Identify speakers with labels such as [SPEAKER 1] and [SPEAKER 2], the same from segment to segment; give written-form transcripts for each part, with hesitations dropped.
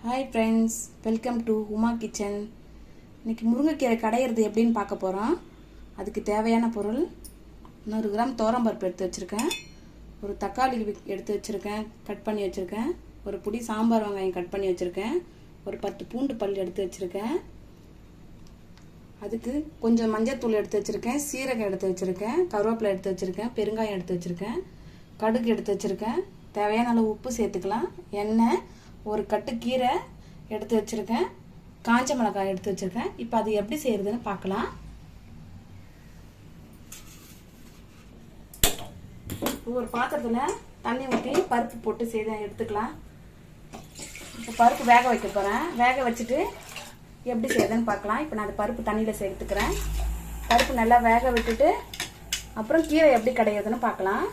[SPEAKER 1] Hi friends, welcome to Uma kitchen. இன்றைக்கி முருங்கைக்கீரை கடையிறது எப்படின்னு பார்க்க போகிறோம். அதுக்கு தேவையான பொருள் 100 கிராம் துவரம்பருப்பு எடுத்து வச்சுருக்கேன், ஒரு தக்காளி எடுத்து வச்சுருக்கேன், கட் பண்ணி வச்சுருக்கேன், ஒரு புடி சாம்பார் வெங்காயம் கட் பண்ணி வச்சுருக்கேன், ஒரு 10 பூண்டு பல் எடுத்து வச்சுருக்கேன், அதுக்கு கொஞ்சம் மஞ்சத்தூள் எடுத்து வச்சுருக்கேன், சீரகம் எடுத்து வச்சுருக்கேன், கருவேப்பிலை எடுத்து வச்சுருக்கேன், பெருங்காயம் எடுத்து வச்சுருக்கேன், கடுகு எடுத்து வச்சுருக்கேன், தேவையான அளவு உப்பு சேர்த்துக்கலாம், எண்ணெய், ஒரு கட்டு கீரை எடுத்து வச்சுருக்கேன், காஞ்ச மிளகாய் எடுத்து வச்சுருக்கேன். இப்போ அது எப்படி செய்யறதுன்னு பார்க்கலாம். ஒரு பாத்திரத்தில் தண்ணி ஊற்றி பருப்பு போட்டு எடுத்துக்கலாம். இப்போ பருப்பு வேக வைக்க போகிறேன். வேக வச்சுட்டு எப்படி செய்யறதுன்னு பார்க்கலாம். இப்போ நான் அந்த பருப்பு தண்ணியில் சேர்த்துக்கிறேன். பருப்பு நல்லா வேக விட்டுட்டு அப்புறம் கீரை எப்படி கடையிறதுன்னு பார்க்கலாம்.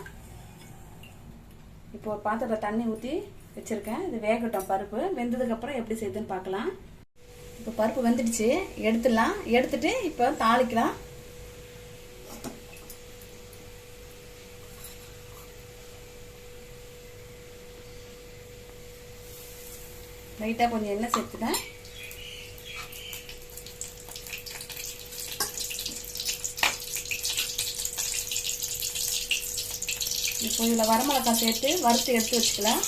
[SPEAKER 1] இப்போ ஒரு பாத்திரத்தில் தண்ணி ஊற்றி வச்சுருக்கேன். இது வேகட்டும். பருப்பு வெந்ததுக்கப்புறம் எப்படி செய்யுதுன்னு பார்க்கலாம். இப்போ பருப்பு வெந்துடுச்சு, எடுத்துடலாம். எடுத்துட்டு இப்போ தாளிக்கலாம். லைட்டாக கொஞ்சம் எண்ணெய் சேர்த்துட்டேன். இப்போ இதில் வரமிளகாய் சேர்த்து வறுத்து எடுத்து வச்சுக்கலாம்.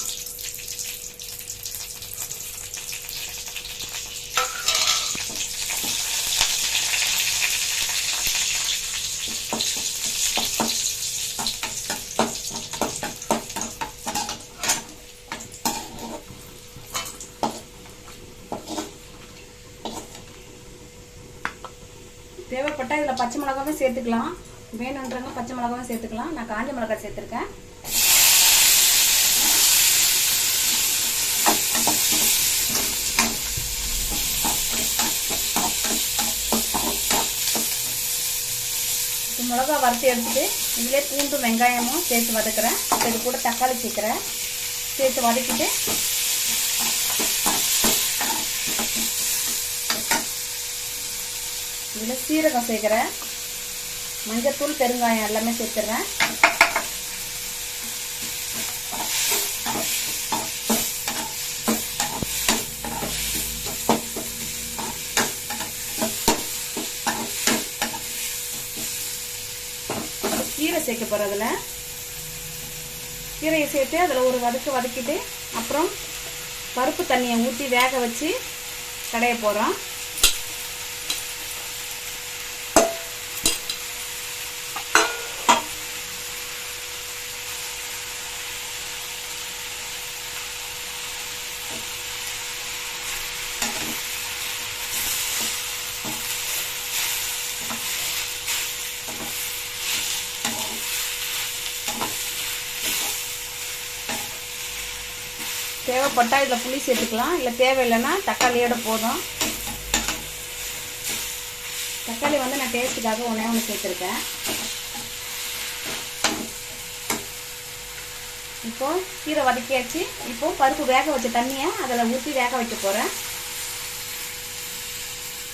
[SPEAKER 1] தேவைப்பட்டா இதில் பச்சை மிளகாவும் சேர்த்துக்கலாம். வேணுன்றவங்க பச்சை மிளகாவும் சேர்த்துக்கலாம். நான் காஞ்ச மிளகாய் சேர்த்துருக்கேன். மிளகா வறுத்து எடுத்துட்டு இதிலே பூண்டு வெங்காயமும் சேர்த்து வதக்குறேன். இது கூட தக்காளி சேர்க்குறேன். சேர்த்து வதக்கிட்டு இதில் சீரகம் சேர்க்குறேன். மஞ்சத்தூள் பெருங்காயம் எல்லாமே சேர்த்துறேன். கீரை சேர்க்க போகிறதுல கீரையை சேர்த்து அதில் ஒரு வதக்கிட்டு அப்புறம் பருப்பு தண்ணியை ஊற்றி வேக வச்சு கடைய போகிறோம். தேவைப்பட்டா இதில் புளி சேர்த்துக்கலாம், இல்லை தேவையில்லைன்னா தக்காளியோட போதும். தக்காளி வந்து நான் டேஸ்ட்டுக்காக ஒன்று சேர்த்துருக்கேன். இப்போ கீரை வதக்கியாச்சு. இப்போ பருப்பு வேக வச்ச தண்ணியை அதில் ஊற்றி வேக வைக்க போகிறேன்.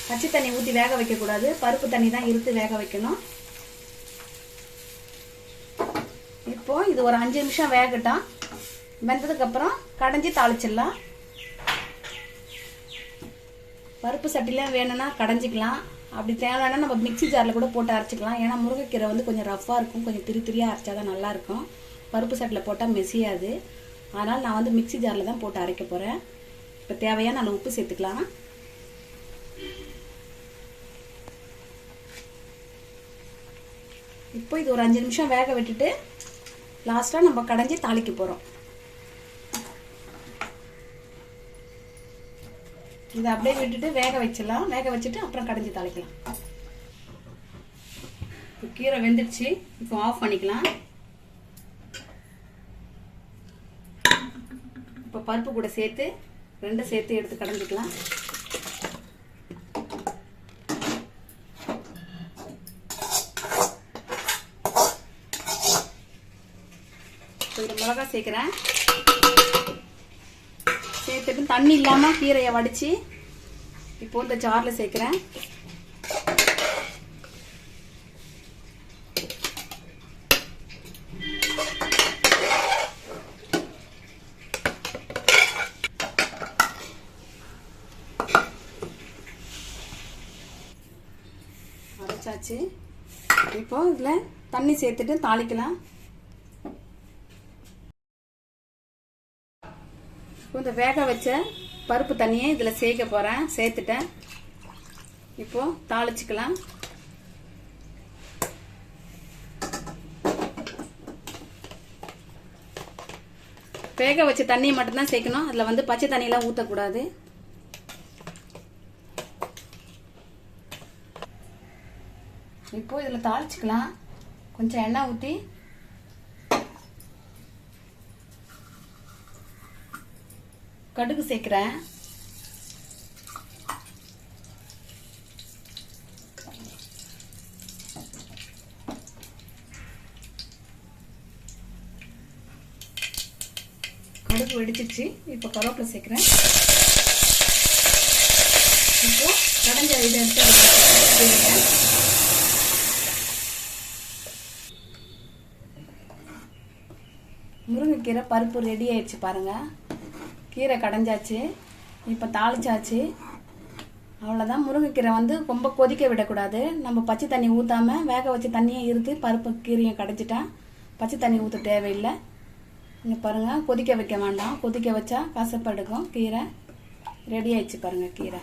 [SPEAKER 1] பச்சை தண்ணி ஊற்றி வேக வைக்கக்கூடாது, பருப்பு தண்ணி தான் இருத்து வேக வைக்கணும். இப்போ இது ஒரு 5 நிமிஷம் வேகட்டும். வெந்ததுக்கப்புறம் கடைஞ்சி தாளிச்சிடலாம். பருப்பு சட்டிலாம் வேணும்னா கடைஞ்சிக்கலாம். அப்படி தேவைன்னா நம்ம மிக்சி ஜாரில் கூட போட்டு அரைச்சிக்கலாம். ஏன்னா முருங்கைக்கீரை வந்து கொஞ்சம் ரஃப்பாக இருக்கும், கொஞ்சம் திரியாக அரைச்சா தான் நல்லாயிருக்கும். பருப்பு சட்டியில் போட்டால் மெசியாது. அதனால் நான் வந்து மிக்சி ஜாரில் தான் போட்டு அரைக்க போகிறேன். இப்போ தேவையான நல்ல உப்பு சேர்த்துக்கலாம். இப்போ இது ஒரு 5 நிமிஷம் வேக விட்டுட்டு லாஸ்ட்டாக நம்ம கடைஞ்சி தாளிக்க போகிறோம். இதை அப்படியே விட்டுட்டு வேக வச்சிடலாம். வேக வச்சுட்டு அப்புறம் கடைஞ்சி தாளிக்கலாம். இப்போ கீரை வெந்துடுச்சு. இப்போ ஆஃப் பண்ணிக்கலாம். இப்போ பருப்பு கூட சேர்த்து 2 சேர்த்து எடுத்து கடைஞ்சிக்கலாம். கொஞ்சம் மிளகாய் சேர்க்குறேன். சேர்த்துட்டு தண்ணி இல்லாமல் கீரையை வடித்து இப்போ இந்த ஜாரில் சேர்க்குறேன். அரைச்சாச்சு. இப்போ இதில் தண்ணி சேர்த்துட்டு தாளிக்கலாம். இந்த வேக வச்ச பருப்பு தண்ணியை இதில் சேர்க்க போகிறேன். சேர்த்துட்டேன். இப்போ தாளிச்சுக்கலாம். வேக வச்ச தண்ணியை மட்டும்தான் சேர்க்கணும். அதில் வந்து பச்சை தண்ணியெலாம் ஊற்றக்கூடாது. இப்போ இதில் தாளிச்சுக்கலாம். கொஞ்சம் எண்ணெய் ஊற்றி கடுகு சேர்க்கிறேன். கடுகு வெடிச்சிச்சு. இப்போ கருவேப்பிலை சேர்க்கிறேன். இப்போ கடைஞ்ச இதை எடுத்து முருங்கைக்கீரை பருப்பு ரெடி ஆயிடுச்சு பாருங்க. கீரை கடைஞ்சாச்சு. இப்போ தாளிச்சாச்சு. அவ்வளோதான். முருங்கைக்கீரை வந்து ரொம்ப கொதிக்க விடக்கூடாது. நம்ம பச்சை தண்ணி ஊற்றாமல் வேக வச்ச தண்ணியை இருந்து பருப்பு கீரையும் கடைஞ்சிட்டேன். பச்சை தண்ணி ஊற்ற தேவையில்லை. இங்கே பாருங்கள், கொதிக்க வைக்க வேண்டாம். கொதிக்க வச்சா கசப்படுக்கும். கீரை ரெடி ஆயிடுச்சு பாருங்கள். கீரை